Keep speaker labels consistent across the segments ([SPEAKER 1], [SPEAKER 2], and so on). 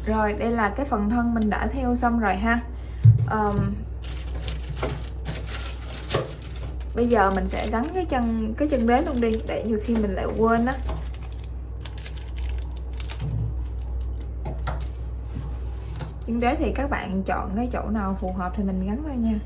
[SPEAKER 1] Rồi đây là cái phần thân mình đã theo xong rồi ha. Bây giờ mình sẽ gắn cái chân đế luôn đi, để nhiều khi mình lại quên á. Chân đế thì các bạn chọn cái chỗ nào phù hợp thì mình gắn ra nha.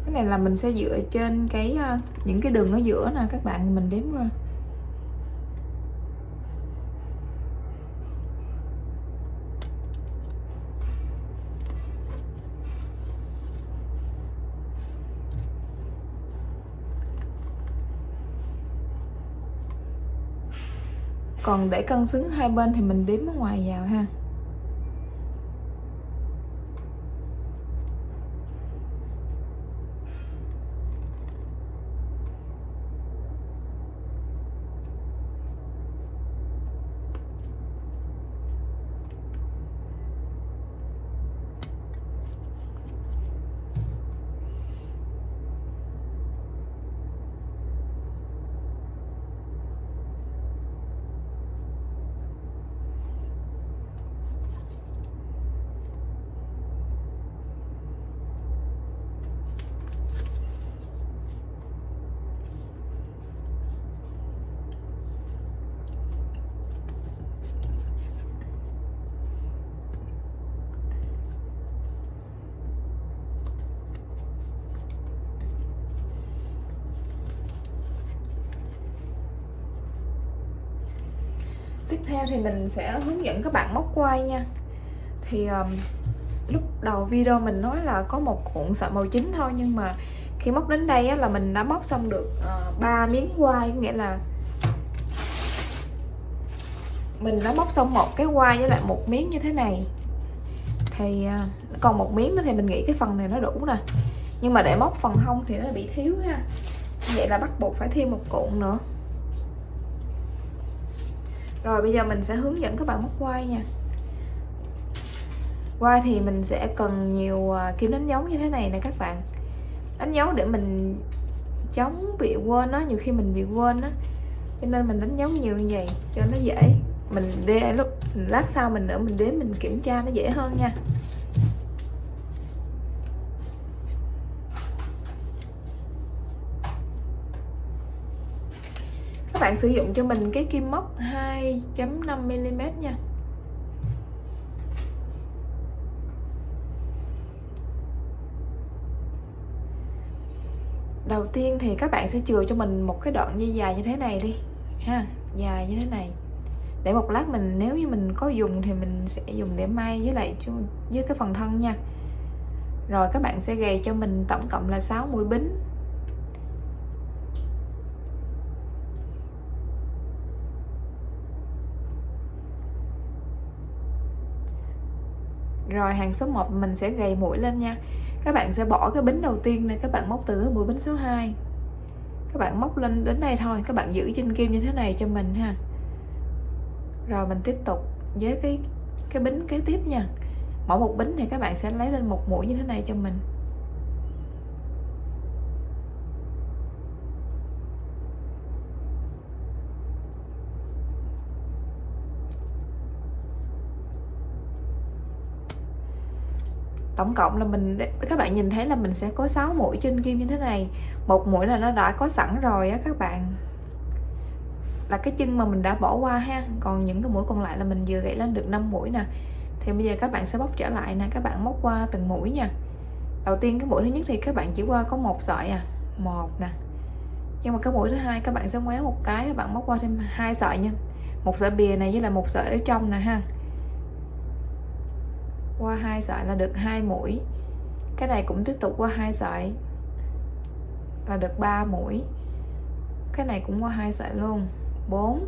[SPEAKER 1] Cái này là mình sẽ dựa trên cái những cái đường ở giữa nè các bạn, mình đếm qua. Còn để cân xứng hai bên thì mình đếm ở ngoài vào ha. Tiếp theo thì mình sẽ hướng dẫn các bạn móc quai nha. Thì lúc đầu video mình nói là có một cuộn sợi màu chính thôi, nhưng mà khi móc đến đây á, là mình đã móc xong được 3 miếng quai, nghĩa là mình đã móc xong một cái quai với lại một miếng như thế này. Thì còn một miếng nữa thì mình nghĩ cái phần này nó đủ nè, nhưng mà để móc phần hông thì nó bị thiếu ha, vậy là bắt buộc phải thêm một cuộn nữa. Rồi bây giờ mình sẽ hướng dẫn các bạn móc quai nha. Quai thì mình sẽ cần nhiều kim đánh dấu như thế này nè các bạn. Đánh dấu để mình chống bị quên á, nhiều khi mình bị quên á, cho nên mình đánh dấu nhiều như vậy cho nó dễ. Mình lúc lát sau mình nữa mình đếm mình kiểm tra nó dễ hơn nha. Các bạn sử dụng cho mình cái kim móc 2.5mm nha. Đầu tiên thì các bạn sẽ chừa cho mình một cái đoạn dây dài như thế này đi ha, dài như thế này, để một lát mình nếu như mình có dùng thì mình sẽ dùng để may với cái phần thân nha. Rồi các bạn sẽ gầy cho mình tổng cộng là 6 mũi bính. Rồi hàng số 1 mình sẽ gầy mũi lên nha. Các bạn sẽ bỏ cái bính đầu tiên này, các bạn móc từ cái mũi bính số 2. Các bạn móc lên đến đây thôi, các bạn giữ trên kim như thế này cho mình ha. Rồi mình tiếp tục với cái bính kế tiếp nha. Mỗi một bính thì các bạn sẽ lấy lên một mũi như thế này cho mình. Tổng cộng là các bạn nhìn thấy là mình sẽ có 6 mũi trên kim như thế này. Một mũi là nó đã có sẵn rồi á các bạn, là cái chân mà mình đã bỏ qua ha. Còn những cái mũi còn lại là mình vừa gãy lên được 5 mũi nè. Thì bây giờ các bạn sẽ bóc trở lại nè, các bạn móc qua từng mũi nha. Đầu tiên cái mũi thứ nhất thì các bạn chỉ qua có một sợi một nè. Nhưng mà cái mũi thứ hai các bạn sẽ ngoéo một cái, các bạn móc qua thêm 2 sợi nha. Một sợi bìa này với lại một sợi ở trong nè ha. Qua 2 sợi là được 2 mũi. Cái này cũng tiếp tục qua 2 sợi là được 3 mũi. Cái này cũng qua 2 sợi luôn. 4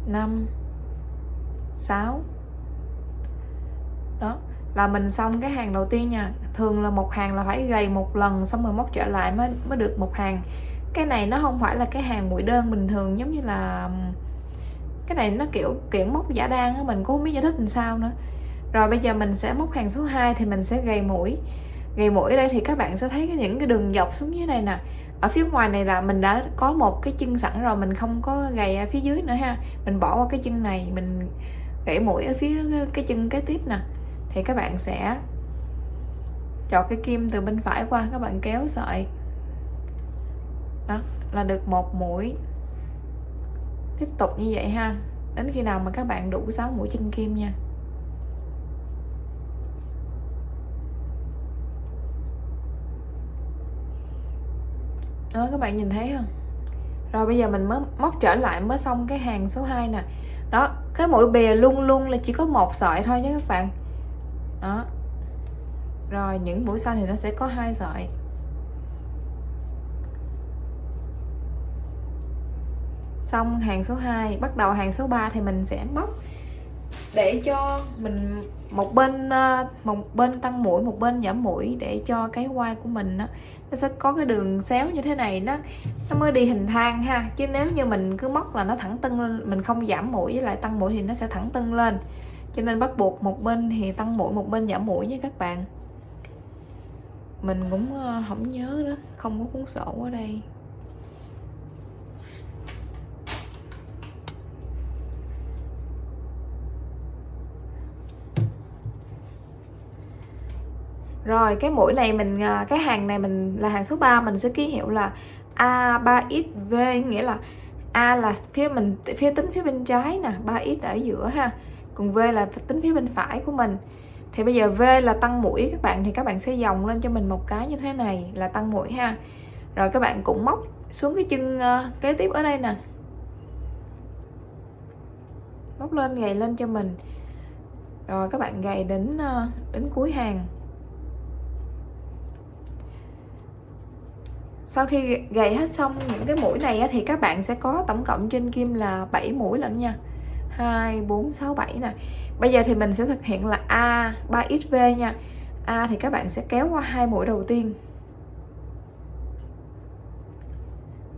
[SPEAKER 1] 5 6. Đó là mình xong cái hàng đầu tiên nha. Thường là một hàng là phải gầy một lần xong rồi móc trở lại mới được một hàng. cái này nó không phải là cái hàng mũi đơn bình thường, giống như là cái này nó kiểu móc giả đan á, mình cũng không biết giải thích làm sao nữa. Rồi bây giờ mình sẽ móc hàng số 2 thì mình sẽ gầy mũi. Gầy mũi ở đây thì các bạn sẽ thấy những cái đường dọc xuống dưới này nè. Ở phía ngoài này là mình đã có một cái chân sẵn rồi, mình không có gầy ở phía dưới nữa ha. Mình bỏ qua cái chân này, mình gãy mũi ở phía cái chân kế tiếp nè. Thì các bạn sẽ chọt cái kim từ bên phải qua, các bạn kéo sợi. Đó, là được một mũi. Tiếp tục như vậy ha, đến khi nào mà các bạn đủ 6 mũi trên kim nha. Đó, các bạn nhìn thấy không? Rồi bây giờ mình mới móc trở lại, mới xong cái hàng số 2 nè. Đó, cái mũi bìa luôn luôn là chỉ có một sợi thôi nhé các bạn. Đó. Rồi những mũi sau thì nó sẽ có 2 sợi. Xong hàng số 2, bắt đầu hàng số 3 thì mình sẽ móc để cho mình một bên tăng mũi, một bên giảm mũi, để cho cái quai của mình nó sẽ có cái đường xéo như thế này, nó mới đi hình thang ha. Chứ nếu như mình cứ móc là nó thẳng tưng lên, mình không giảm mũi với lại tăng mũi thì nó sẽ thẳng tưng lên. Cho nên bắt buộc một bên thì tăng mũi, một bên giảm mũi nha các bạn. Mình cũng không nhớ đó, không có cuốn sổ ở đây. Rồi cái mũi này mình, cái hàng này mình là hàng số 3, mình sẽ ký hiệu là A3XV, nghĩa là A là phía tính phía bên trái nè, 3X ở giữa ha. Còn V là tính phía bên phải của mình. Thì bây giờ V là tăng mũi các bạn, thì các bạn sẽ vòng lên cho mình một cái như thế này là tăng mũi ha. Rồi các bạn cũng móc xuống cái chân kế tiếp ở đây nè. Móc lên gầy lên cho mình. Rồi các bạn gầy đến cuối hàng. Sau khi gầy hết xong những cái mũi này thì các bạn sẽ có tổng cộng trên kim là 7 mũi lận nha. 2, 4, 6, 7 nè. Bây giờ thì mình sẽ thực hiện là A 3XV nha. A thì các bạn sẽ kéo qua 2 mũi đầu tiên.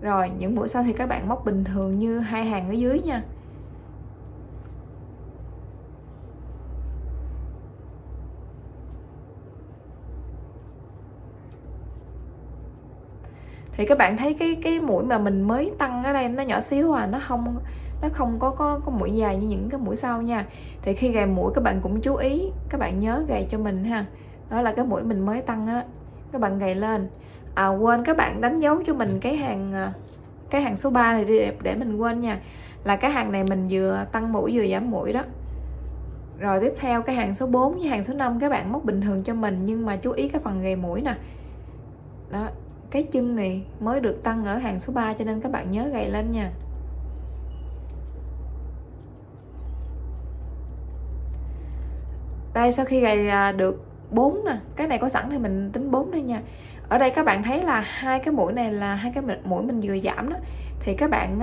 [SPEAKER 1] Rồi những mũi sau thì các bạn móc bình thường như hai hàng ở dưới nha. Thì các bạn thấy cái mũi mà mình mới tăng ở đây nó nhỏ xíu à, nó không có mũi dài như những cái mũi sau nha. Thì khi gầy mũi các bạn cũng chú ý, các bạn nhớ gầy cho mình ha. Đó là cái mũi mình mới tăng á, các bạn gầy lên. Quên các bạn đánh dấu cho mình cái hàng số 3 này đi, để mình quên nha. Là cái hàng này mình vừa tăng mũi vừa giảm mũi đó. Rồi tiếp theo cái hàng số 4 với hàng số 5 các bạn móc bình thường cho mình, nhưng mà chú ý cái phần gầy mũi nè. Đó, cái chân này mới được tăng ở hàng số 3 cho nên các bạn nhớ gầy lên nha. Đây, sau khi gầy được 4 nè, cái này có sẵn thì mình tính 4 đây nha. Ở đây các bạn thấy là hai cái mũi này là hai cái mũi mình vừa giảm đó, thì các bạn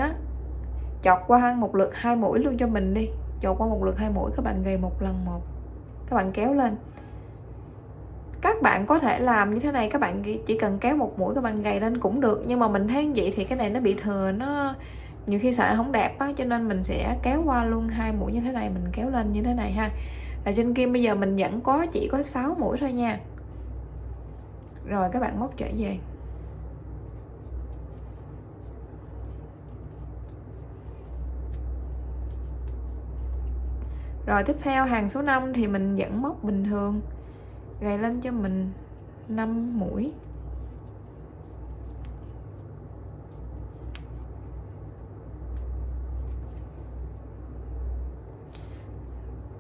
[SPEAKER 1] chọt qua một lượt 2 mũi luôn cho mình đi. Chọt qua một lượt 2 mũi, các bạn gầy một lần một, các bạn kéo lên. Các bạn có thể làm như thế này, các bạn chỉ cần kéo một mũi các bạn gầy lên cũng được, nhưng mà mình thấy như vậy thì cái này nó bị thừa, nó nhiều khi sợi không đẹp á, cho nên mình sẽ kéo qua luôn 2 mũi như thế này, mình kéo lên như thế này ha. Và trên kim bây giờ mình vẫn chỉ có 6 mũi thôi nha. Rồi các bạn móc trở về. Rồi tiếp theo hàng số 5 thì mình vẫn móc bình thường, gầy lên cho mình 5 mũi.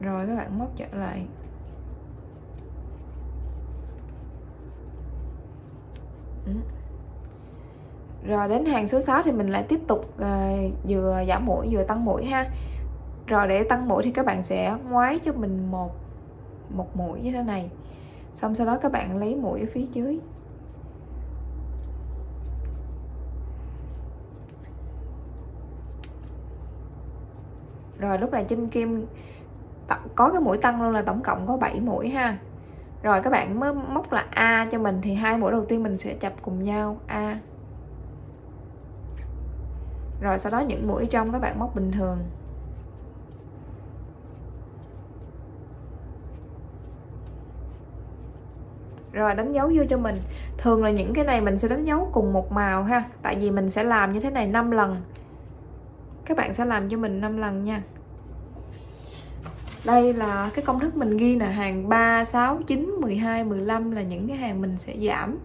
[SPEAKER 1] Rồi các bạn móc trở lại. Rồi đến hàng số 6 thì mình lại tiếp tục vừa giảm mũi vừa tăng mũi ha. Rồi để tăng mũi thì các bạn sẽ ngoái cho mình một mũi như thế này. Xong sau đó các bạn lấy mũi ở phía dưới. Rồi lúc này trên kim có cái mũi tăng luôn, là tổng cộng có 7 mũi ha. Rồi các bạn mới móc là A cho mình, thì 2 mũi đầu tiên mình sẽ chập cùng nhau A. Rồi sau đó những mũi trong các bạn móc bình thường. Rồi đánh dấu vô cho mình. Thường là những cái này mình sẽ đánh dấu cùng một màu ha. Tại vì mình sẽ làm như thế này 5 lần. Các bạn sẽ làm cho mình 5 lần nha. Đây là cái công thức mình ghi là hàng 3, 6, 9, 12, 15 là những cái hàng mình sẽ giảm.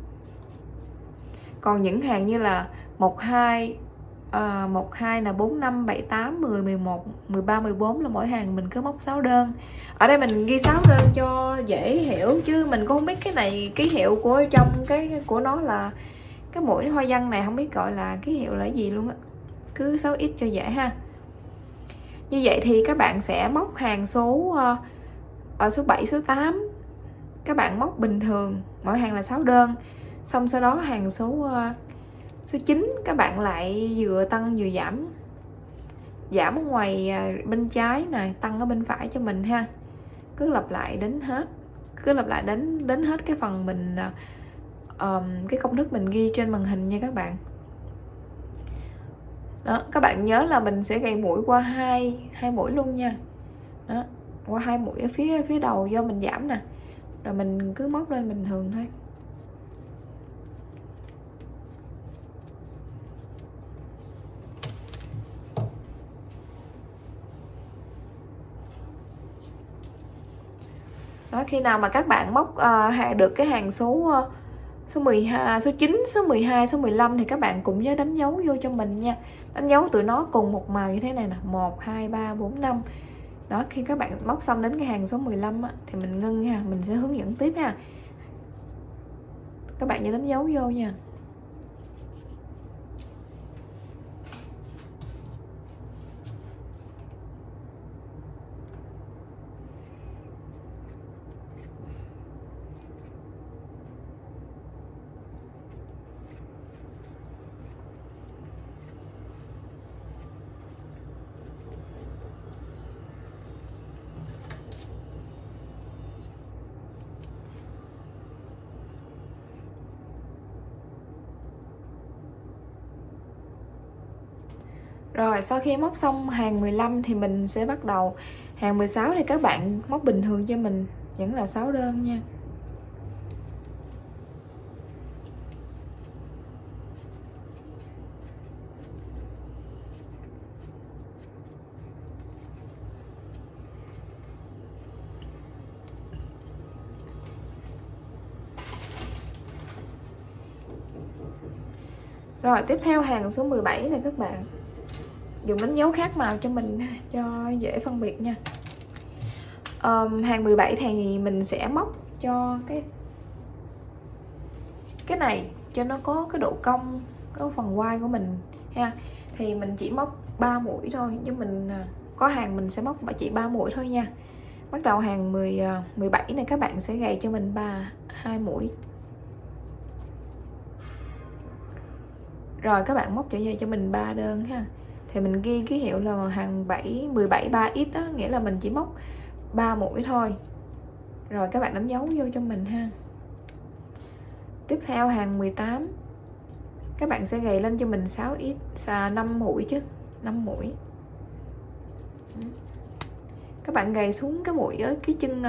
[SPEAKER 1] Còn những hàng như là 12 là 4, 5, 7, 8, 10, 11, 13, 14 là mỗi hàng mình cứ móc 6 đơn. Ở đây mình ghi 6 đơn cho dễ hiểu, chứ mình cũng không biết cái này ký hiệu của trong cái của nó là cái mũi hoa văn này, không biết gọi là ký hiệu là gì luôn á. Cứ 6x cho dễ ha. Như vậy thì các bạn sẽ móc hàng số ở số 7, số 8 các bạn móc bình thường, mỗi hàng là 6 đơn. Xong sau đó hàng số 9 các bạn lại vừa tăng vừa giảm. Giảm ở ngoài bên trái này, tăng ở bên phải cho mình ha. Cứ lặp lại đến hết. Cứ lặp lại đến hết cái phần mình cái công thức mình ghi trên màn hình nha các bạn. Đó, các bạn nhớ là mình sẽ gầy mũi qua hai mũi luôn nha. Đó, qua 2 mũi ở phía đầu do mình giảm nè. Rồi mình cứ móc lên bình thường thôi. Đó, khi nào mà các bạn móc được cái hàng số 12, số 9, số 12, số 15 thì các bạn cũng nhớ đánh dấu vô cho mình nha. Đánh dấu tụi nó cùng một màu như thế này nè, 1, 2, 3, 4, 5. Đó, khi các bạn móc xong đến cái hàng số 15 á, thì mình ngưng ha, mình sẽ hướng dẫn tiếp ha. Các bạn nhớ đánh dấu vô nha. Rồi sau khi móc xong hàng 15 thì mình sẽ bắt đầu hàng 16 thì các bạn móc bình thường cho mình, vẫn là 6 đơn nha. Rồi tiếp theo hàng số 17 này các bạn dùng đánh dấu khác màu cho mình cho dễ phân biệt nha. Hàng 17 thì mình sẽ móc cho cái này cho nó có cái độ cong, có phần quai của mình ha. Thì mình chỉ móc 3 mũi thôi, nhưng mình có hàng mình sẽ móc chỉ 3 mũi thôi nha. Bắt đầu hàng 17 này các bạn sẽ gầy cho mình 2 mũi. Rồi các bạn móc trở về cho mình 3 đơn ha. Thì mình ghi ký hiệu là hàng 17 3x đó, nghĩa là mình chỉ móc 3 mũi thôi. Rồi các bạn đánh dấu vô cho mình ha. Tiếp theo hàng 18 các bạn sẽ gầy lên cho mình 6x 5 mũi chứ, 5 mũi. Các bạn gầy xuống cái mũi ở cái chân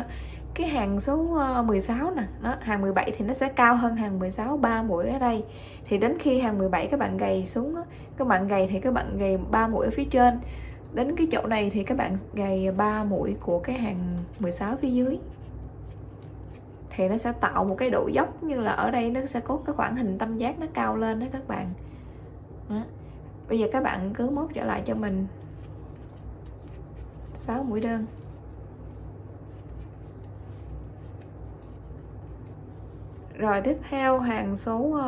[SPEAKER 1] cái hàng số 16 nè, nó hàng 17 thì nó sẽ cao hơn hàng 16 3 mũi ở đây. Thì đến khi hàng 17 các bạn gầy xuống các bạn gầy thì các bạn gầy 3 mũi ở phía trên. Đến cái chỗ này thì các bạn gầy 3 mũi của cái hàng 16 phía dưới. Thì nó sẽ tạo một cái độ dốc, như là ở đây nó sẽ có cái khoảng hình tam giác nó cao lên đó các bạn. Đó. Bây giờ các bạn cứ móc trở lại cho mình 6 mũi đơn. Rồi tiếp theo hàng số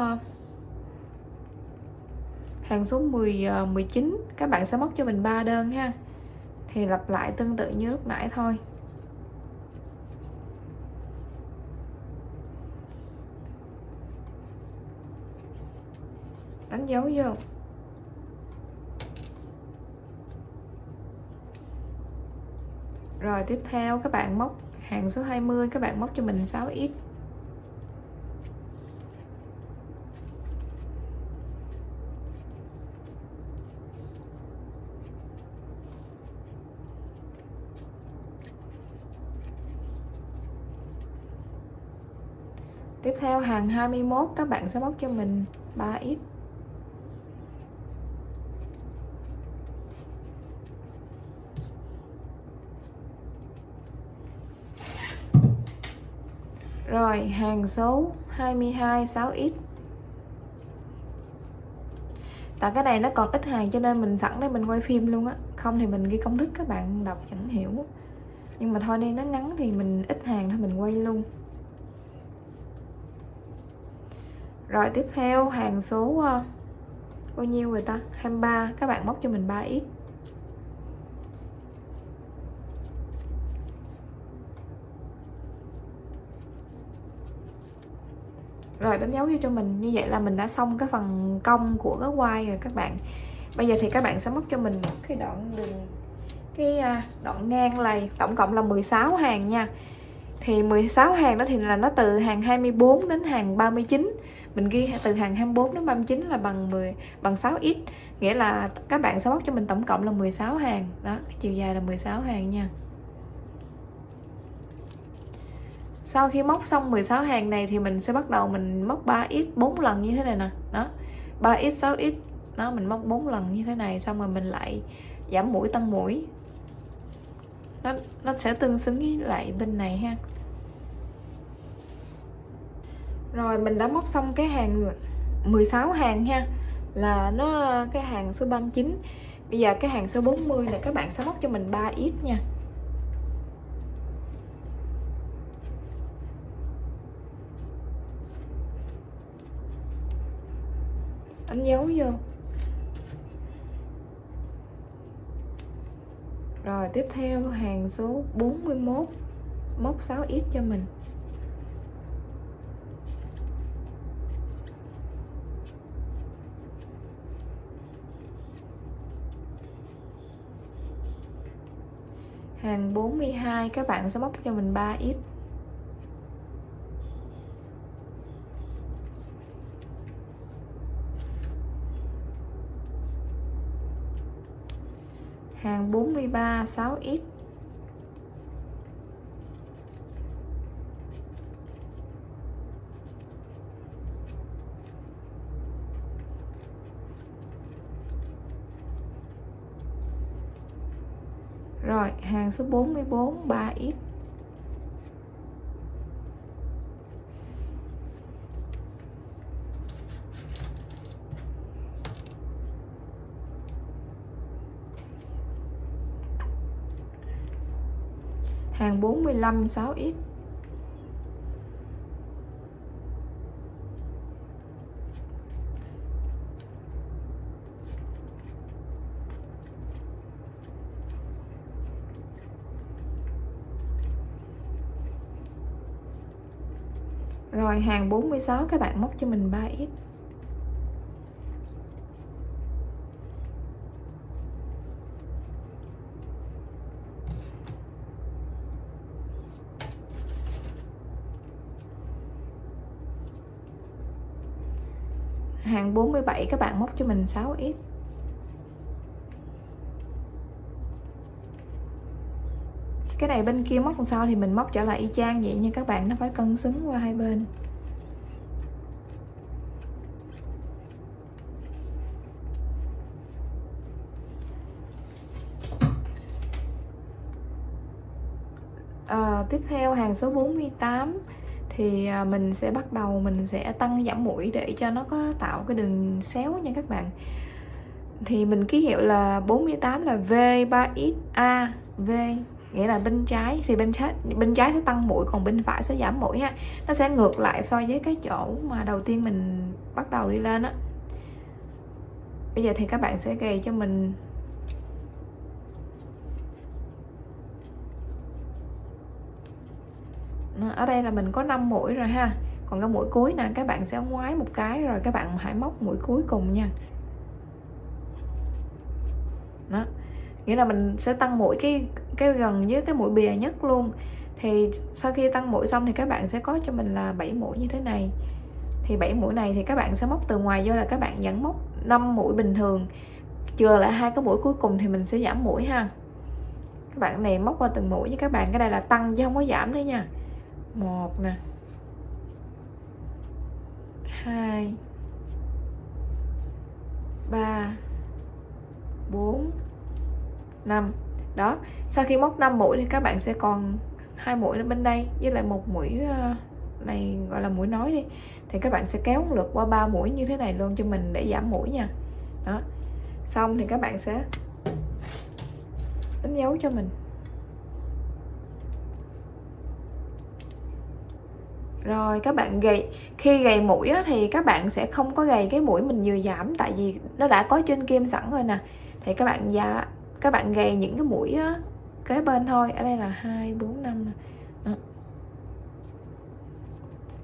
[SPEAKER 1] 19 các bạn sẽ móc cho mình 3 đơn ha. Thì lặp lại tương tự như lúc nãy thôi. Đánh dấu vô. Rồi tiếp theo các bạn móc hàng số 20 các bạn móc cho mình 6x. Tiếp theo hàng 21 các bạn sẽ móc cho mình 3x. Rồi hàng số 22 6x. Tại cái này nó còn ít hàng cho nên mình sẵn đây mình quay phim luôn á, không thì mình ghi công thức các bạn đọc chẳng hiểu. Nhưng mà thôi đi, nó ngắn thì mình ít hàng thôi mình quay luôn. Rồi tiếp theo hàng số bao nhiêu rồi ta? 23 các bạn móc cho mình 3x. Rồi đánh dấu vô cho mình. Như vậy là mình đã xong cái phần cong của cái quai rồi các bạn. Bây giờ thì các bạn sẽ móc cho mình cái đoạn đường, cái đoạn ngang này tổng cộng là 16 hàng nha. Thì 16 hàng đó thì là nó từ hàng 24 đến hàng 39. Mình ghi từ hàng 24 đến 39 là bằng 6x. Nghĩa là các bạn sẽ móc cho mình tổng cộng là 16 hàng. Đó, chiều dài là 16 hàng nha. Sau khi móc xong 16 hàng này thì mình sẽ bắt đầu mình móc 3x 4 lần như thế này nè. Đó, 3x 6x. Đó, mình móc 4 lần như thế này. Xong rồi mình lại giảm mũi tăng mũi. Nó sẽ tương xứng với lại bên này ha. Rồi mình đã móc xong cái hàng 16 hàng ha. Là nó cái hàng số 39. Bây giờ cái hàng số 40 này các bạn sẽ móc cho mình 3x nha. Đánh dấu vô. Rồi tiếp theo hàng số 41 móc 6x cho mình. Hàng 42 các bạn sẽ móc cho mình 3x. Hàng 43 6x. Rồi hàng số 44 3x. Hàng 45 6x. Rồi hàng 46 các bạn móc cho mình 3x. Hàng 47 các bạn móc cho mình 6x. Cái này bên kia móc sau thì mình móc trở lại y chang vậy nha các bạn, nó phải cân xứng qua hai bên. Tiếp theo hàng số 48 thì mình sẽ bắt đầu mình sẽ tăng giảm mũi để cho nó có tạo cái đường xéo nha các bạn. Thì mình ký hiệu là 48 là V 3X A V, nghĩa là bên trái thì bên trái sẽ tăng mũi còn bên phải sẽ giảm mũi ha. Nó sẽ ngược lại so với cái chỗ mà đầu tiên mình bắt đầu đi lên á. Bây giờ thì các bạn sẽ gầy cho mình ở đây là mình có 5 mũi rồi ha. Còn cái mũi cuối nè các bạn sẽ ngoái một cái rồi các bạn hãy móc mũi cuối cùng nha. Đó, nghĩa là mình sẽ tăng mũi cái gần với cái mũi bìa nhất luôn. Thì sau khi tăng mũi xong thì các bạn sẽ có cho mình là 7 mũi như thế này. Thì 7 mũi này thì các bạn sẽ móc từ ngoài vô là các bạn vẫn móc 5 mũi bình thường, chừa lại hai cái mũi cuối cùng thì mình sẽ giảm mũi ha. Các bạn này móc qua từng mũi với các bạn, cái này là tăng chứ không có giảm đấy nha. 1 nè, 2 3 4 5. Đó, sau khi móc 5 mũi thì các bạn sẽ còn 2 mũi ở bên đây với lại một mũi này gọi là mũi nối đi, thì các bạn sẽ kéo lượt qua 3 mũi như thế này luôn cho mình để giảm mũi nha. Đó, xong thì các bạn sẽ đánh dấu cho mình. Rồi các bạn gầy, khi gầy mũi á, thì các bạn sẽ không có gầy cái mũi mình vừa giảm, tại vì nó đã có trên kim sẵn rồi nè. Thì các bạn gầy những cái mũi á, kế bên thôi. Ở đây là 2 4 5 nè. Đó.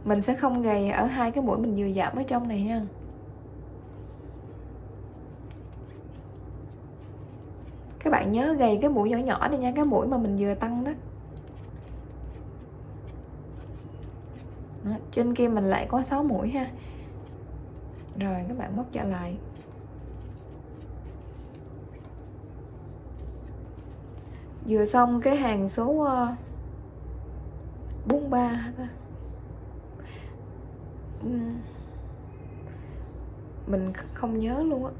[SPEAKER 1] Mình sẽ không gầy ở hai cái mũi mình vừa giảm ở trong này ha. Các bạn nhớ gầy cái mũi nhỏ nhỏ này nha, cái mũi mà mình vừa tăng đó. Đó, trên kia mình lại có 6 mũi ha. Rồi các bạn móc trở lại. Vừa xong cái hàng số 43 ta. Mình không nhớ luôn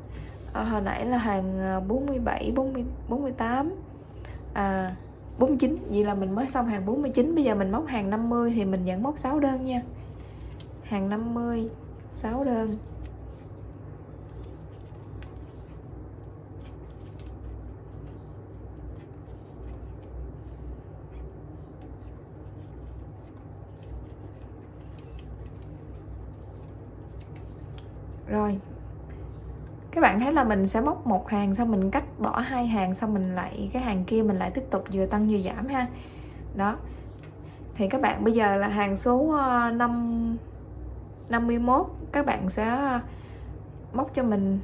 [SPEAKER 1] á. Hồi nãy là hàng 47, 40, 48 49. Vậy là mình mới xong hàng 49. Bây giờ mình móc hàng 50 thì mình vẫn móc 6 đơn nha. Hàng 50 6 đơn. Rồi các bạn thấy là mình sẽ móc một hàng xong mình cắt bỏ hai hàng, xong mình lại cái hàng kia mình lại tiếp tục vừa tăng vừa giảm ha. Đó, thì các bạn bây giờ là hàng số 51. Các bạn sẽ móc cho mình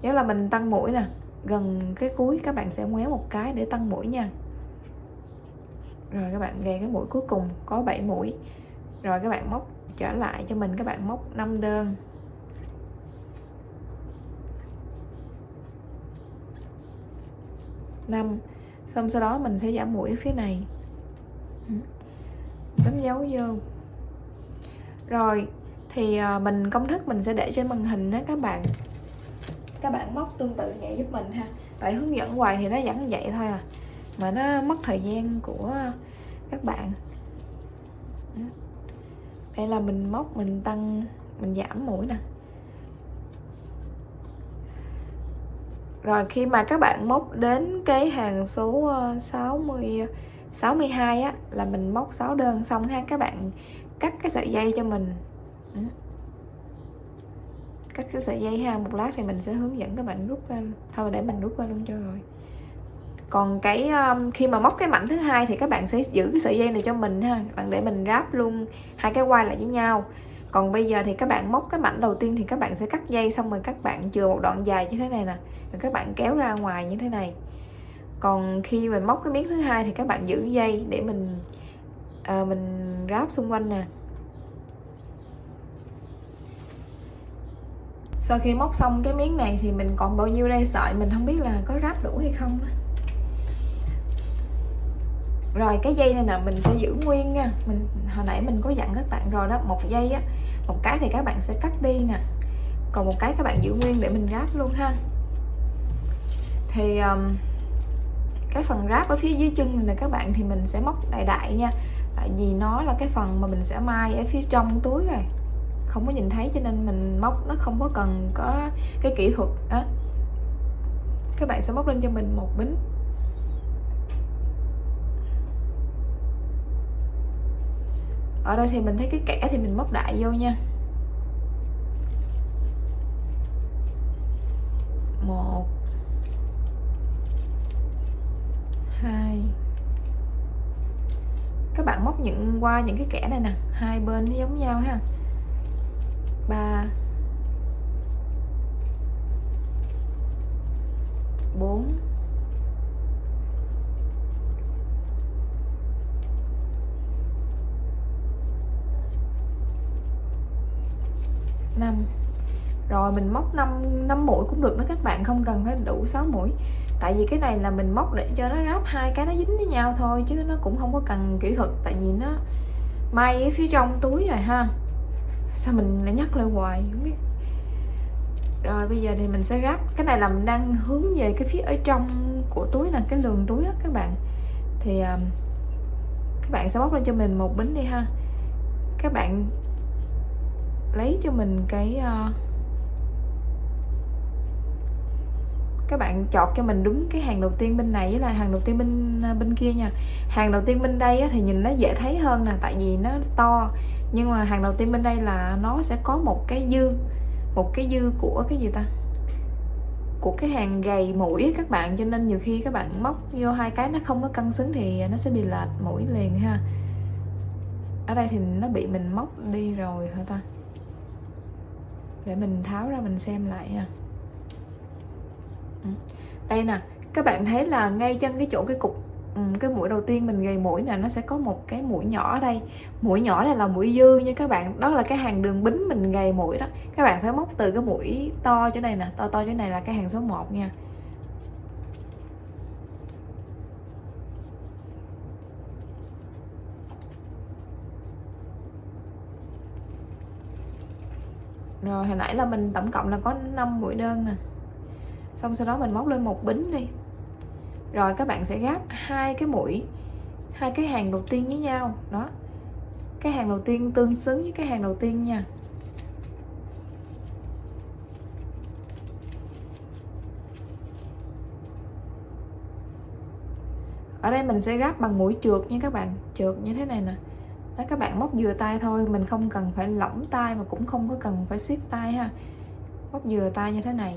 [SPEAKER 1] nhớ là mình tăng mũi nè, gần cái cuối các bạn sẽ ngoéo một cái để tăng mũi nha. Rồi các bạn gầy cái mũi cuối cùng có 7 mũi. Rồi các bạn móc trở lại cho mình, các bạn móc 5 đơn. Xong sau đó mình sẽ giảm mũi ở phía này, đánh dấu vô. Rồi thì mình công thức mình sẽ để trên màn hình đó các bạn móc tương tự vậy giúp mình ha, tại hướng dẫn hoài thì nó vẫn vậy thôi à, mà nó mất thời gian của các bạn. Đây là mình móc, mình tăng, mình giảm mũi nè. Rồi khi mà các bạn móc đến cái hàng số 62 á, là mình móc 6 đơn xong ha. Các bạn cắt cái sợi dây cho mình. Cắt cái sợi dây ha, một lát thì mình sẽ hướng dẫn các bạn rút ra. Thôi để mình rút ra luôn cho rồi. Còn cái khi mà móc cái mảnh thứ hai thì các bạn sẽ giữ cái sợi dây này cho mình ha, bạn để mình ráp luôn hai cái quai lại với nhau. Còn bây giờ thì các bạn móc cái mảnh đầu tiên thì các bạn sẽ cắt dây, xong rồi các bạn chừa một đoạn dài như thế này nè, rồi các bạn kéo ra ngoài như thế này. Còn khi mình móc cái miếng thứ hai thì các bạn giữ dây để mình ráp xung quanh nè. Sau khi móc xong cái miếng này thì mình còn bao nhiêu đây sợi mình không biết là có ráp đủ hay không đó. Rồi cái dây này nè mình sẽ giữ nguyên nha. Hồi nãy mình có dặn các bạn rồi đó, một dây á, một cái thì các bạn sẽ cắt đi nè, còn một cái các bạn giữ nguyên để mình ráp luôn ha. Thì cái phần ráp ở phía dưới chân này nè các bạn, thì mình sẽ móc đại đại nha, tại vì nó là cái phần mà mình sẽ mai ở phía trong túi rồi, không có nhìn thấy cho nên mình móc nó không có cần có cái kỹ thuật đó. Các bạn sẽ móc lên cho mình một bính. Ở đây thì mình thấy cái kẽ thì mình móc đại vô nha. 1 2. Các bạn móc qua những cái kẽ này nè, hai bên nó giống nhau ha. 3 4 5. Rồi mình móc 5 mũi cũng được đó các bạn, không cần phải đủ 6 mũi. Tại vì cái này là mình móc để cho nó ráp hai cái nó dính với nhau thôi, chứ nó cũng không có cần kỹ thuật, tại vì nó may ở phía trong túi rồi ha. Sao mình lại nhắc lại hoài không biết. Rồi bây giờ thì mình sẽ ráp. Cái này là mình đang hướng về cái phía ở trong của túi nè, cái lường túi á các bạn. Thì các bạn sẽ móc lên cho mình một bính đi ha. Các bạn lấy cho mình cái các bạn chọt cho mình đúng cái hàng đầu tiên bên này với là hàng đầu tiên bên kia nha. Hàng đầu tiên bên đây á, thì nhìn nó dễ thấy hơn nè, tại vì nó to. Nhưng mà hàng đầu tiên bên đây là nó sẽ có một cái dư của cái gì ta, của cái hàng gầy mũi ấy các bạn, cho nên nhiều khi các bạn móc vô hai cái nó không có cân xứng thì nó sẽ bị lệch mũi liền ha. Ở đây thì nó bị mình móc đi rồi hả ta, để mình tháo ra mình xem lại ha. Đây nè, các bạn thấy là ngay chân cái chỗ cái cục cái mũi đầu tiên mình gầy mũi nè, nó sẽ có một cái mũi nhỏ ở đây. Mũi nhỏ này là mũi dư nha các bạn, đó là cái hàng đường bính mình gầy mũi đó. Các bạn phải móc từ cái mũi to chỗ này nè, to chỗ này là cái hàng số 1 nha. Rồi hồi nãy là mình tổng cộng là có 5 mũi đơn nè. Xong sau đó mình móc lên một bính đi. Rồi các bạn sẽ gáp hai cái mũi, hai cái hàng đầu tiên với nhau đó. Cái hàng đầu tiên tương xứng với cái hàng đầu tiên nha. Ở đây mình sẽ gáp bằng mũi trượt nha các bạn, trượt như thế này nè. Đó, các bạn móc vừa tay thôi, mình không cần phải lỏng tay mà cũng không có cần phải siết tay ha. Móc vừa tay như thế này.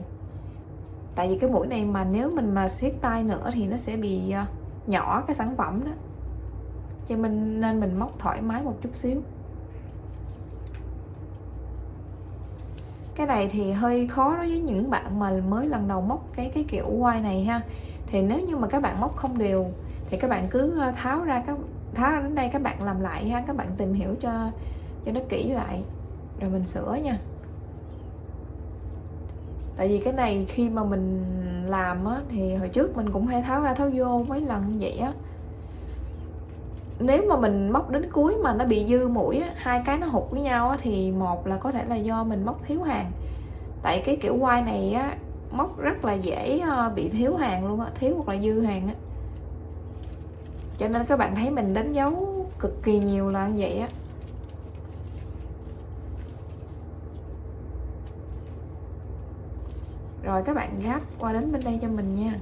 [SPEAKER 1] Tại vì cái mũi này mà nếu mình mà siết tay nữa thì nó sẽ bị nhỏ cái sản phẩm đó, cho nên mình móc thoải mái một chút xíu. Cái này thì hơi khó đối với những bạn mà mới lần đầu móc cái kiểu quai này ha. Thì nếu như mà các bạn móc không đều thì các bạn cứ tháo ra đến đây, các bạn làm lại ha, các bạn tìm hiểu cho nó kỹ lại rồi mình sửa nha. Tại vì cái này khi mà mình làm á, thì hồi trước mình cũng hay tháo ra tháo vô mấy lần như vậy á. Nếu mà mình móc đến cuối mà nó bị dư mũi á, hai cái nó hụt với nhau á, thì một là có thể là do mình móc thiếu hàng. Tại cái kiểu quai này á, móc rất là dễ bị thiếu hàng luôn á, thiếu hoặc là dư hàng á. Cho nên các bạn thấy mình đánh dấu cực kỳ nhiều là như vậy á. Rồi các bạn gáp qua đến bên đây cho mình nha.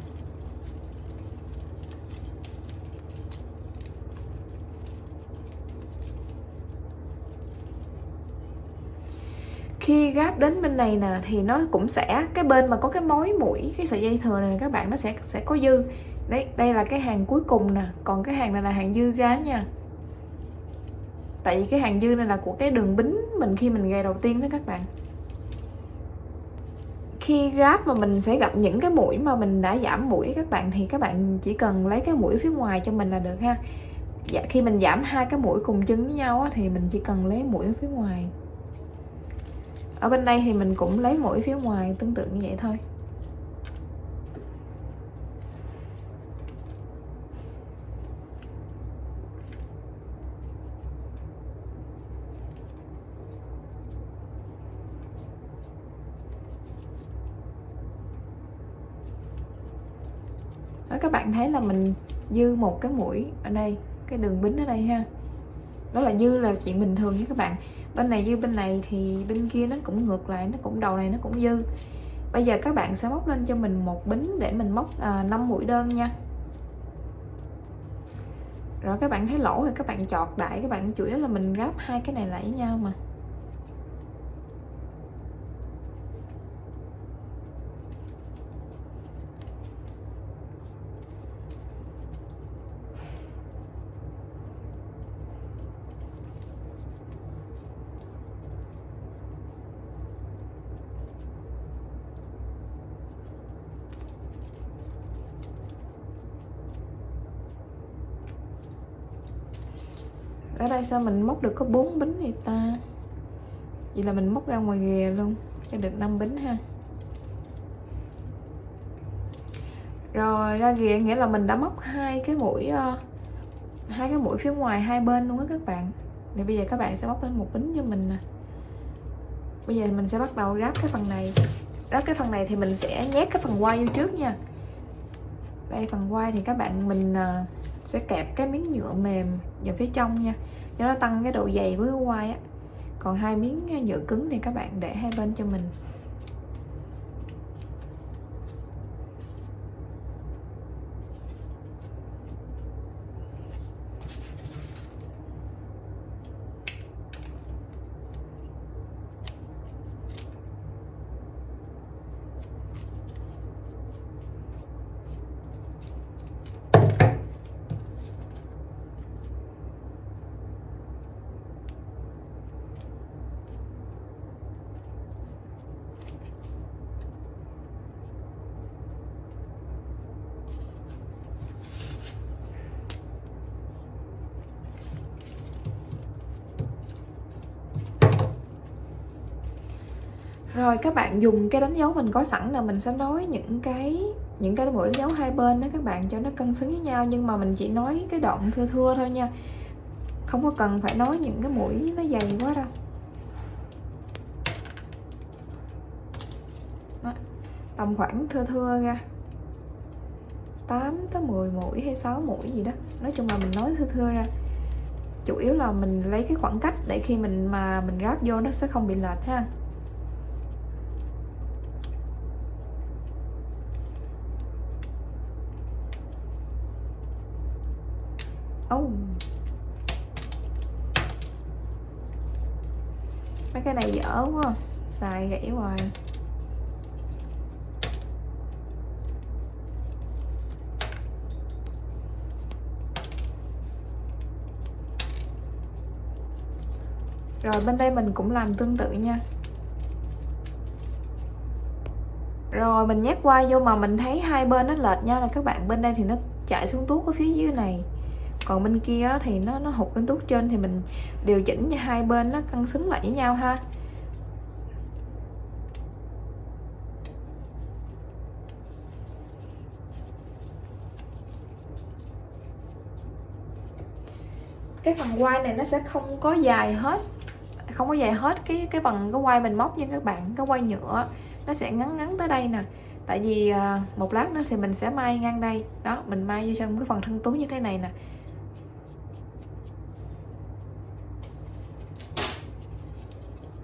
[SPEAKER 1] Khi gáp đến bên này nè thì nó cũng sẽ, cái bên mà có cái mối mũi, cái sợi dây thừa này các bạn, nó sẽ có dư. Đấy, đây là cái hàng cuối cùng nè, còn cái hàng này là hàng dư ra nha. Tại vì cái hàng dư này là của cái đường bính mình khi mình gầy đầu tiên đó các bạn. Khi gáp mà mình sẽ gặp những cái mũi mà mình đã giảm mũi các bạn, thì các bạn chỉ cần lấy cái mũi phía ngoài cho mình là được ha. Dạ, khi mình giảm hai cái mũi cùng chân với nhau á, thì mình chỉ cần lấy mũi ở phía ngoài. Ở bên đây thì mình cũng lấy mũi phía ngoài tương tự như vậy thôi. Đó, các bạn thấy là mình dư một cái mũi ở đây, cái đường bính ở đây ha. Đó là dư là chuyện bình thường với các bạn. Bên này dư bên này thì bên kia nó cũng ngược lại, nó cũng đầu này nó cũng dư. Bây giờ các bạn sẽ móc lên cho mình một bính để mình móc 5 mũi đơn nha. Rồi các bạn thấy lỗ thì các bạn chọt đại, các bạn chủ yếu là mình gáp hai cái này lại với nhau mà. Ở đây sao mình móc được có 4 bính vậy ta? Vậy là mình móc ra ngoài rìa luôn cho được 5 bính ha. Rồi ra kìa, nghĩa là mình đã móc hai cái mũi phía ngoài hai bên luôn á các bạn. Thì bây giờ các bạn sẽ móc lên một bính cho mình nè. Bây giờ mình sẽ bắt đầu ráp cái phần này. Ráp cái phần này thì mình sẽ nhét cái phần quai vô trước nha. Đây, phần quai thì các bạn mình sẽ kẹp cái miếng nhựa mềm vào phía trong nha, cho nó tăng cái độ dày của cái quai á. Còn hai miếng nhựa cứng thì các bạn để hai bên cho mình. Rồi các bạn dùng cái đánh dấu mình có sẵn là mình sẽ nói những cái mũi đánh dấu hai bên đó các bạn, cho nó cân xứng với nhau, nhưng mà mình chỉ nói cái đoạn thưa thưa thôi nha, không có cần phải nói những cái mũi nó dày quá đâu. Đó, tầm khoảng thưa thưa ra 8 tới 10 mũi hay 6 mũi gì đó, nói chung là mình nói thưa thưa ra, chủ yếu là mình lấy cái khoảng cách để khi mình ráp vô nó sẽ không bị lệch ha. Mấy cái này dở quá, xài gãy hoài. Rồi bên đây mình cũng làm tương tự nha. Rồi mình nhét quai vô mà mình thấy hai bên nó lệch nhau là các bạn, bên đây thì nó chạy xuống tuốt ở phía dưới này, còn bên kia thì nó hụt lên tuốt trên, thì mình điều chỉnh cho hai bên nó cân xứng lại với nhau ha. Cái phần quai này nó sẽ không có dài hết cái phần cái quai mình móc nha các bạn. Cái quai nhựa nó sẽ ngắn tới đây nè, tại vì một lát nữa thì mình sẽ may ngang đây đó, mình may vô trong cái phần thân túi như thế này nè.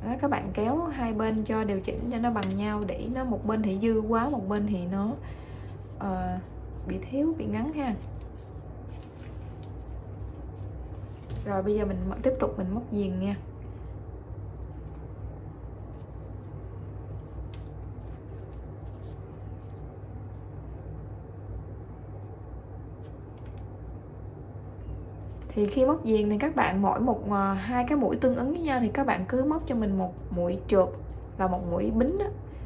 [SPEAKER 1] Đó, các bạn kéo hai bên cho điều chỉnh cho nó bằng nhau, để nó một bên thì dư quá, một bên thì nó bị thiếu, bị ngắn ha. Rồi bây giờ mình tiếp tục mình móc viền nha. Thì khi móc viền thì các bạn mỗi hai cái mũi tương ứng với nhau thì các bạn cứ móc cho mình một mũi trượt là một mũi bính đó,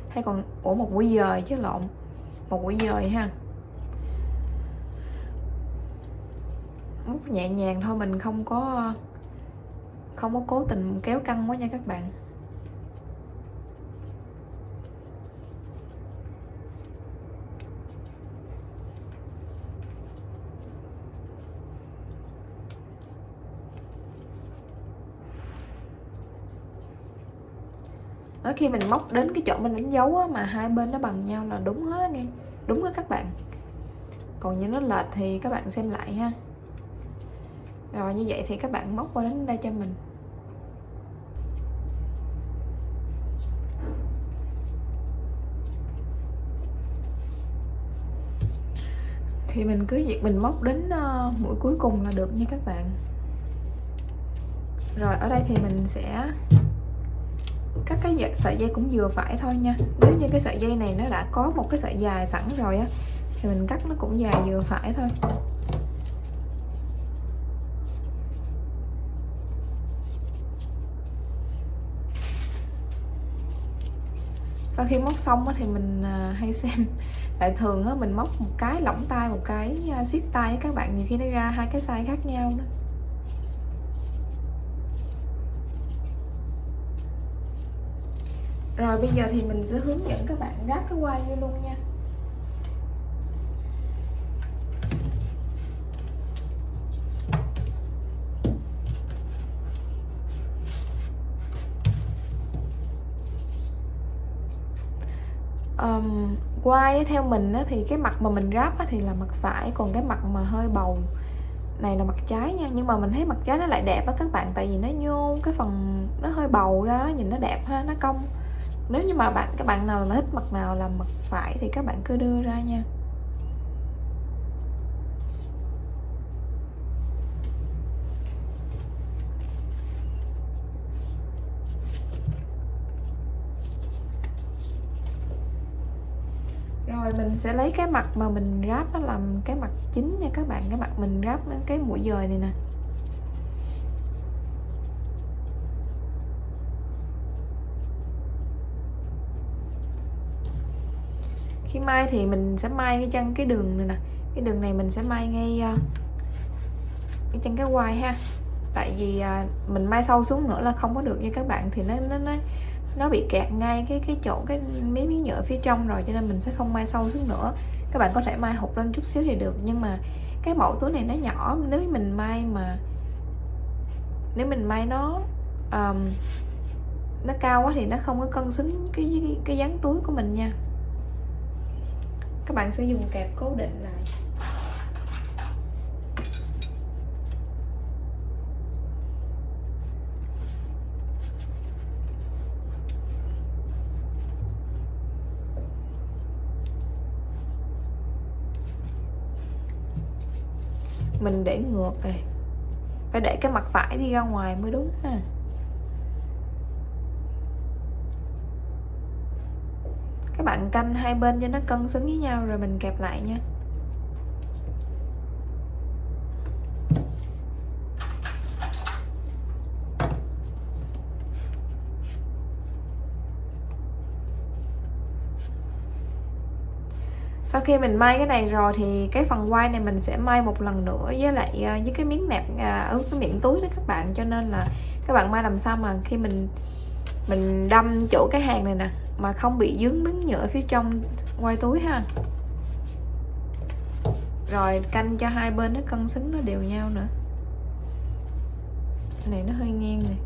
[SPEAKER 1] hay còn một mũi dời chứ lộn, một mũi dời ha. Móc nhẹ nhàng thôi, mình không có cố tình kéo căng quá nha các bạn. Đó, khi mình móc đến cái chỗ mình đánh dấu á, mà hai bên nó bằng nhau là đúng hết nghe, đúng đó các bạn. Còn như nó lệch thì các bạn xem lại ha. Rồi như vậy thì các bạn móc qua đến đây cho mình. Thì mình cứ việc mình móc đến mũi cuối cùng là được nha các bạn. Rồi ở đây thì mình sẽ cắt cái sợi dây cũng vừa phải thôi nha. Nếu như cái sợi dây này nó đã có một cái sợi dài sẵn rồi á, thì mình cắt nó cũng dài vừa phải thôi. Sau khi móc xong thì mình hay xem, tại thường á mình móc một cái lỏng tay, một cái siết tay các bạn, nhiều khi nó ra hai cái size khác nhau đó. Rồi bây giờ thì mình sẽ hướng dẫn các bạn ráp cái quai vô luôn nha. Quai á, theo mình á, thì cái mặt mà mình ráp á, thì là mặt phải, còn cái mặt mà hơi bầu này là mặt trái nha. Nhưng mà mình thấy mặt trái nó lại đẹp á các bạn, tại vì nó nhô cái phần nó hơi bầu ra, nó nhìn nó đẹp ha, nó cong. Nếu như mà các bạn nào mà thích mặt nào làm mặt phải thì các bạn cứ đưa ra nha. Rồi mình sẽ lấy cái mặt mà mình ráp nó làm cái mặt chính nha các bạn. Cái mặt mình ráp cái mũi dời này nè. Khi may thì mình sẽ may cái chân cái đường này nè. Cái đường này mình sẽ may ngay cái chân cái quai ha. Tại vì mình may sâu xuống nữa là không có được nha các bạn, thì nó bị kẹt ngay cái chỗ cái miếng nhựa phía trong rồi, cho nên mình sẽ không may sâu xuống nữa. Các bạn có thể may hụt lên chút xíu thì được, nhưng mà cái mẫu túi này nó nhỏ, nếu mình may nó cao quá thì nó không có cân xứng cái dáng túi của mình nha. Các bạn sẽ dùng kẹp cố định lại. Mình để ngược này, phải để cái mặt phải đi ra ngoài mới đúng ha. Các bạn canh hai bên cho nó cân xứng với nhau rồi mình kẹp lại nha. Sau khi mình may cái này rồi thì cái phần quai này mình sẽ may một lần nữa với lại với cái miếng nẹp ở cái miệng túi đó các bạn, cho nên là các bạn may làm sao mà khi mình đâm chỗ cái hàng này nè mà không bị dướng miếng nhựa phía trong quai túi ha. Rồi canh cho hai bên nó cân xứng, nó đều nhau nữa. Cái này nó hơi ngang này.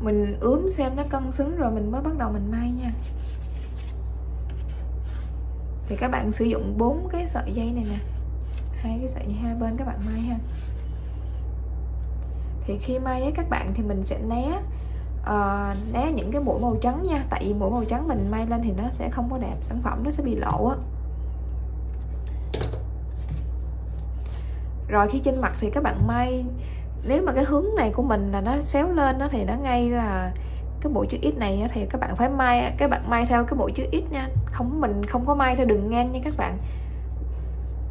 [SPEAKER 1] Mình ướm xem nó cân xứng rồi mình mới bắt đầu mình may nha. Thì các bạn sử dụng 4 cái sợi dây này nè, 2 cái sợi dây hai bên các bạn may ha. Thì khi may với các bạn thì mình sẽ né những cái mũi màu trắng nha, tại vì mũi màu trắng mình may lên thì nó sẽ không có đẹp, sản phẩm nó sẽ bị lộ á. Rồi khi trên mặt thì các bạn may, nếu mà cái hướng này của mình là nó xéo lên đó, thì nó ngay là cái mũi chữ X này thì các bạn phải may theo cái mũi chữ X nha, mình không có may theo đường ngang nha các bạn.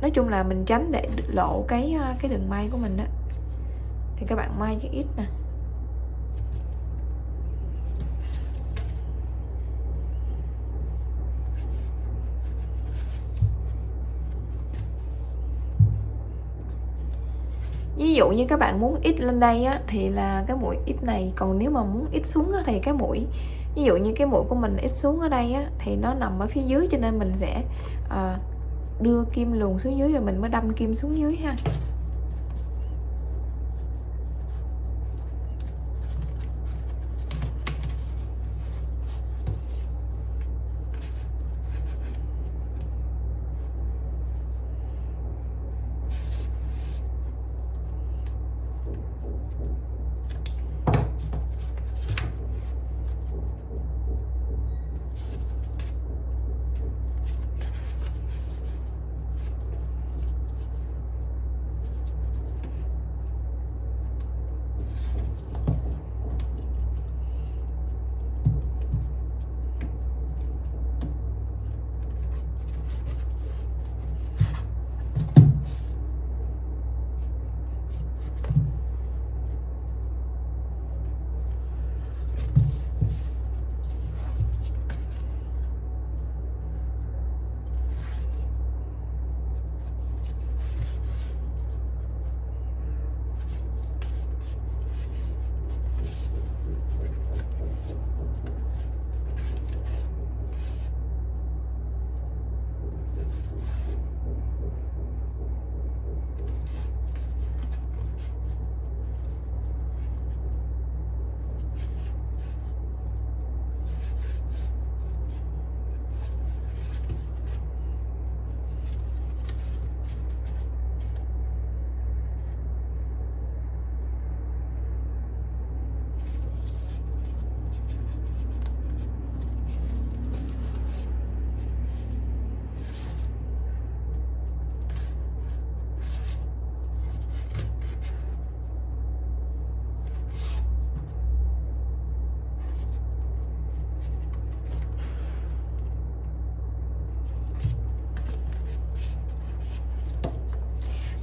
[SPEAKER 1] Nói chung là mình tránh để lộ cái đường may của mình đó, thì các bạn may chữ X nè. Ví dụ như các bạn muốn X lên đây á, thì là cái mũi X này, còn nếu mà muốn X xuống á, thì cái mũi, ví dụ như cái mũi của mình X xuống ở đây á, thì nó nằm ở phía dưới, cho nên mình sẽ đưa kim luồn xuống dưới rồi mình mới đâm kim xuống dưới ha.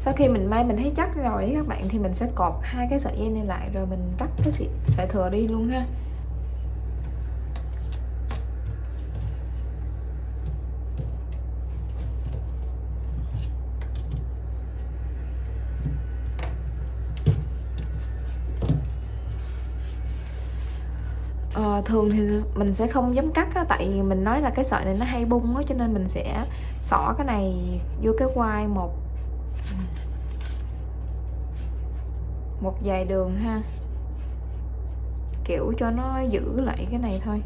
[SPEAKER 1] Sau khi mình may mình thấy chắc rồi các bạn, thì mình sẽ cột hai cái sợi dây này lại rồi mình cắt cái sợi thừa đi luôn ha. Thường thì mình sẽ không dám cắt á, tại vì mình nói là cái sợi này nó hay bung á, cho nên mình sẽ xỏ cái này vô cái quai một vài đường ha, kiểu cho nó giữ lại cái này thôi.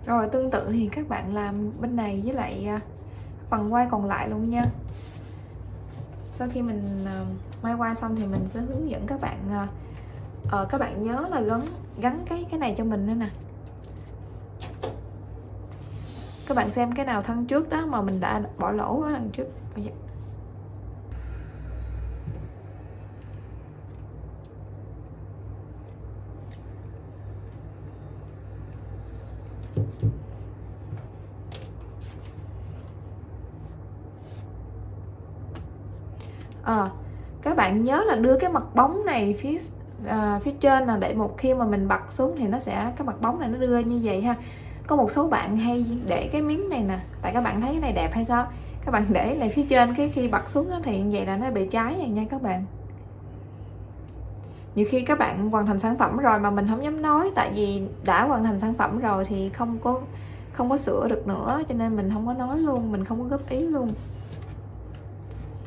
[SPEAKER 1] Rồi tương tự thì các bạn làm bên này với lại phần quai còn lại luôn nha. Sau khi mình may quai xong thì mình sẽ hướng dẫn các bạn, các bạn nhớ là gắn cái này cho mình nữa nè. Các bạn xem cái nào thân trước đó mà mình đã bỏ lỗ ở đằng trước. Các bạn nhớ là đưa cái mặt bóng này phía trên là để một khi mà mình bật xuống thì nó sẽ, cái mặt bóng này nó đưa như vậy ha. Có một số bạn hay để cái miếng này nè, tại các bạn thấy cái này đẹp hay sao, các bạn để lại phía trên, cái khi bật xuống đó thì như vậy là nó bị cháy này nha các bạn. Nhiều khi các bạn hoàn thành sản phẩm rồi mà mình không dám nói, tại vì đã hoàn thành sản phẩm rồi thì không có sửa được nữa, cho nên mình không có nói luôn, mình không có góp ý luôn.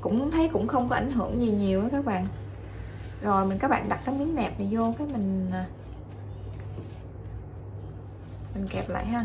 [SPEAKER 1] Cũng thấy cũng không có ảnh hưởng gì nhiều á các bạn. Rồi các bạn đặt cái miếng nẹp này vô, cái mình kẹp lại ha.